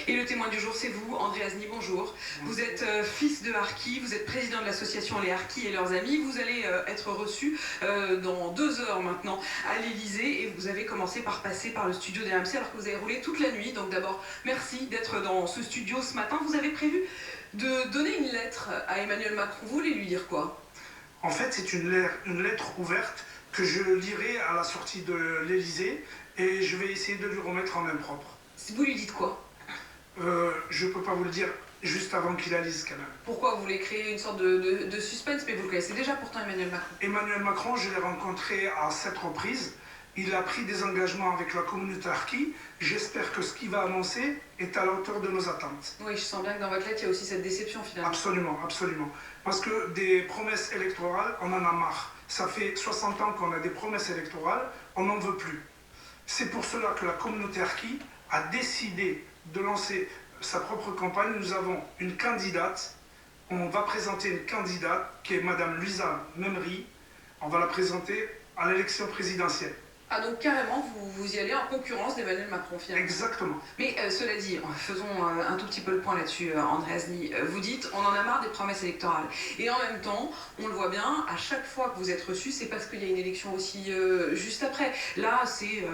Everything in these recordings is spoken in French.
Et le témoin du jour, c'est vous, André Azny, bonjour. Vous êtes fils de harkis, vous êtes président de l'association Les Harkis et leurs amis. Vous allez être reçu dans 2 heures maintenant à l'Élysée et vous avez commencé par passer par le studio des RMC alors que vous avez roulé toute la nuit. Donc d'abord, merci d'être dans ce studio ce matin. Vous avez prévu de donner une lettre à Emmanuel Macron. Vous voulez lui dire quoi? En fait, c'est une lettre ouverte que je lirai à la sortie de l'Élysée et je vais essayer de lui remettre en main propre. Vous lui dites quoi? Je ne peux pas vous le dire juste avant qu'il la lise quand même. Pourquoi vous voulez créer une sorte de suspense? Mais vous le connaissez déjà pourtant, Emmanuel Macron. Emmanuel Macron, je l'ai rencontré à 7 reprises. Il a pris des engagements avec la communauté harki. J'espère que ce qu'il va annoncer est à la hauteur de nos attentes. Oui, je sens bien que dans votre lettre, il y a aussi cette déception finalement. Absolument, absolument. Parce que des promesses électorales, on en a marre. Ça fait 60 ans qu'on a des promesses électorales, on n'en veut plus. C'est pour cela que la communauté harki a décidé de lancer sa propre campagne. Nous avons une candidate, on va présenter une candidate qui est Madame Luisa Memri. On va la présenter à l'élection présidentielle. Ah donc carrément, vous y allez en concurrence d'Emmanuel Macron finalement. Exactement. Mais cela dit, faisons un tout petit peu le point là-dessus, André Azny. Vous dites, on en a marre des promesses électorales. Et en même temps, on le voit bien, à chaque fois que vous êtes reçu, c'est parce qu'il y a une élection aussi juste après. Là, c'est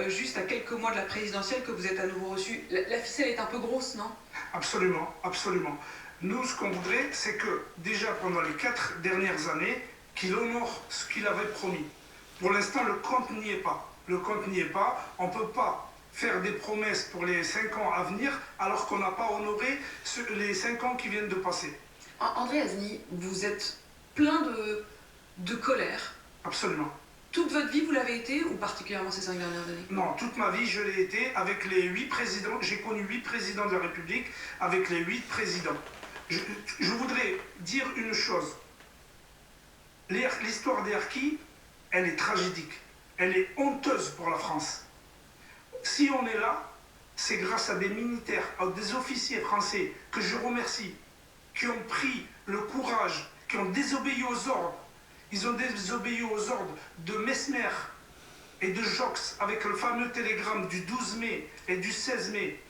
juste à quelques mois de la présidentielle que vous êtes à nouveau reçu. La ficelle est un peu grosse, non? Absolument, absolument. Nous, ce qu'on voudrait, c'est que déjà pendant les 4 dernières années, qu'il honore ce qu'il avait promis. Pour l'instant, le compte n'y est pas. Le compte n'y est pas. On ne peut pas faire des promesses pour les 5 ans à venir alors qu'on n'a pas honoré les 5 ans qui viennent de passer. André Azny, vous êtes plein de colère. Absolument. Toute votre vie, vous l'avez été, ou particulièrement ces 5 dernières années? Non, toute ma vie, je l'ai été avec les 8 présidents. J'ai connu 8 présidents de la République avec les 8 présidents. Je voudrais dire une chose. L'histoire des harkis, elle est tragédique. Elle est honteuse pour la France. Si on est là, c'est grâce à des militaires, à des officiers français que je remercie, qui ont pris le courage, qui ont désobéi aux ordres. Ils ont désobéi aux ordres de Messmer et de Jox avec le fameux télégramme du 12 mai et du 16 mai.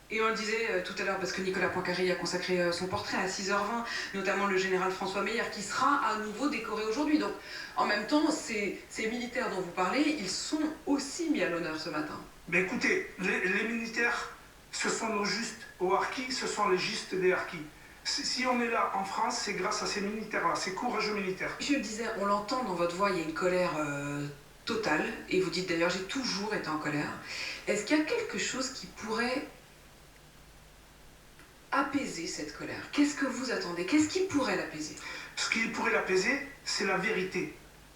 Et on le disait tout à l'heure, parce que Nicolas Poincaré a consacré son portrait à 6h20, notamment le général François Meyer, qui sera à nouveau décoré aujourd'hui. Donc, en même temps, ces militaires dont vous parlez, ils sont aussi mis à l'honneur ce matin. Mais écoutez, les militaires, ce sont nos justes aux harkis, ce sont les justes des harkis. Si on est là en France, c'est grâce à ces militaires-là, ces courageux militaires. Je le disais, on l'entend dans votre voix, il y a une colère totale, et vous dites d'ailleurs, j'ai toujours été en colère. Est-ce qu'il y a quelque chose qui pourrait apaiser cette colère? Qu'est-ce que vous attendez? Qu'est-ce qui pourrait l'apaiser? Ce qui pourrait l'apaiser, c'est la vérité.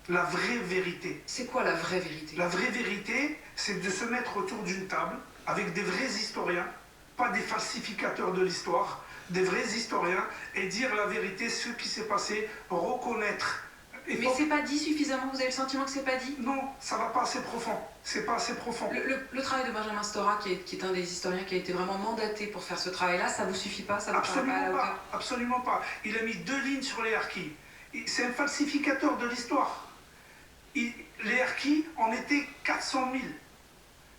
La vraie vérité. C'est quoi la vraie vérité? La vraie vérité, c'est de se mettre autour d'une table avec des vrais historiens, pas des falsificateurs de l'histoire, des vrais historiens, et dire la vérité, ce qui s'est passé, reconnaître. Mais c'est pas dit suffisamment? Vous avez le sentiment que c'est pas dit? Non, ça va pas assez profond. C'est pas assez profond. Le travail de Benjamin Stora, qui est un des historiens qui a été vraiment mandaté pour faire ce travail-là, ça vous suffit pas? Ça vous Absolument paraît pas à la hauteur? pas. Absolument pas. Il a mis 2 lignes sur les harkis. C'est un falsificateur de l'histoire. Les harkis en étaient 400 000.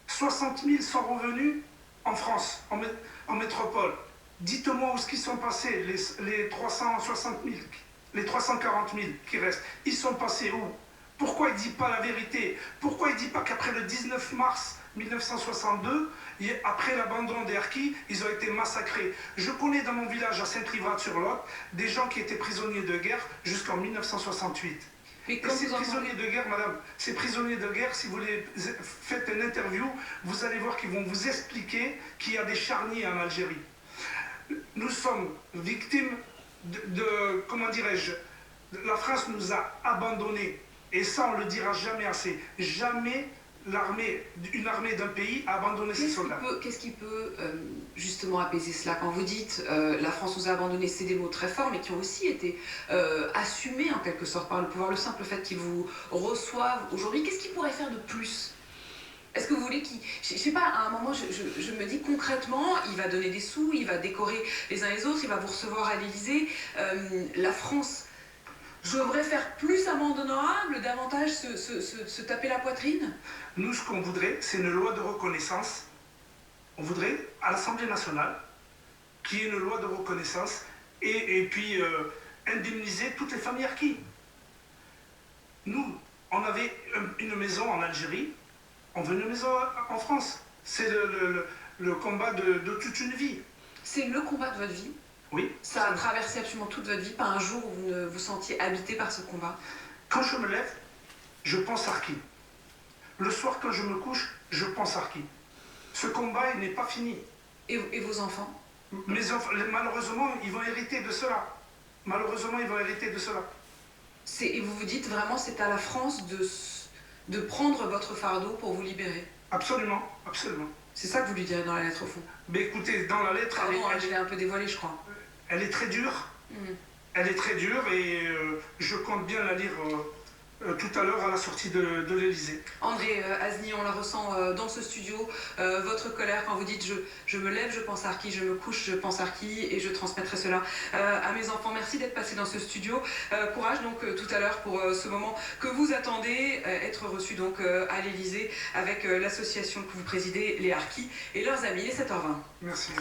60 000 sont revenus en France, en métropole. Dites-moi où est-ce qu'ils sont passés, les 360 000, les 340 000 qui restent. Ils sont passés où? Pourquoi il ne dit pas la vérité? Pourquoi il ne dit pas qu'après le 19 mars 1962, après l'abandon des harkis, ils ont été massacrés? Je connais dans mon village à Saint-Privat-sur-Lot des gens qui étaient prisonniers de guerre jusqu'en 1968. Et ces prisonniers de guerre, madame, ces prisonniers de guerre, si vous les faites une interview, vous allez voir qu'ils vont vous expliquer qu'il y a des charniers en Algérie. Nous sommes victimes comment dirais-je, la France nous a abandonnés. Et ça, on ne le dira jamais assez. Jamais une armée d'un pays a abandonné ses soldats. Qu'est-ce qui peut justement apaiser cela? Quand vous dites la France nous a abandonnés, c'est des mots très forts, mais qui ont aussi été assumés en quelque sorte par le pouvoir. Le simple fait qu'ils vous reçoivent aujourd'hui, qu'est-ce qu'ils pourraient faire de plus? Est-ce que vous voulez qu'il... Je sais pas, à un moment, je me dis concrètement, il va donner des sous, il va décorer les uns les autres, il va vous recevoir à l'Élysée. La France devrait faire plus amende honorable, davantage se taper la poitrine? Nous, ce qu'on voudrait, c'est une loi de reconnaissance On voudrait, à l'Assemblée nationale, qu'il y ait une loi de reconnaissance et puis indemniser toutes les familles harkis. Nous, on avait une maison en Algérie, on veut une maison en France. C'est le combat de toute une vie. C'est le combat de votre vie? Oui. Ça a traversé absolument toute votre vie, pas un jour où vous ne vous sentiez habité par ce combat? Quand je me lève, je pense harki. Le soir, quand je me couche, je pense harki. Ce combat, il n'est pas fini. Et vos enfants? Mes enfants, malheureusement, ils vont hériter de cela. Malheureusement, ils vont hériter de cela. Et vous vous dites vraiment, c'est à la France de prendre votre fardeau pour vous libérer? Absolument, absolument. C'est ça que vous lui direz dans la lettre, au fond? Mais écoutez, dans la lettre, Pardon, je l'ai un peu dévoilé, je crois. Elle est très dure. Mm. Elle est très dure et je compte bien la lire tout à l'heure à la sortie de l'Élysée. André Azny, on la ressent dans ce studio, votre colère quand vous dites je me lève, je pense à Harki, je me couche, je pense à Harki et je transmettrai cela à mes enfants. Merci d'être passé dans ce studio. Courage donc tout à l'heure pour ce moment que vous attendez, être reçu donc à l'Élysée avec l'association que vous présidez, les Harkis et leurs amis, les 7h20. Merci.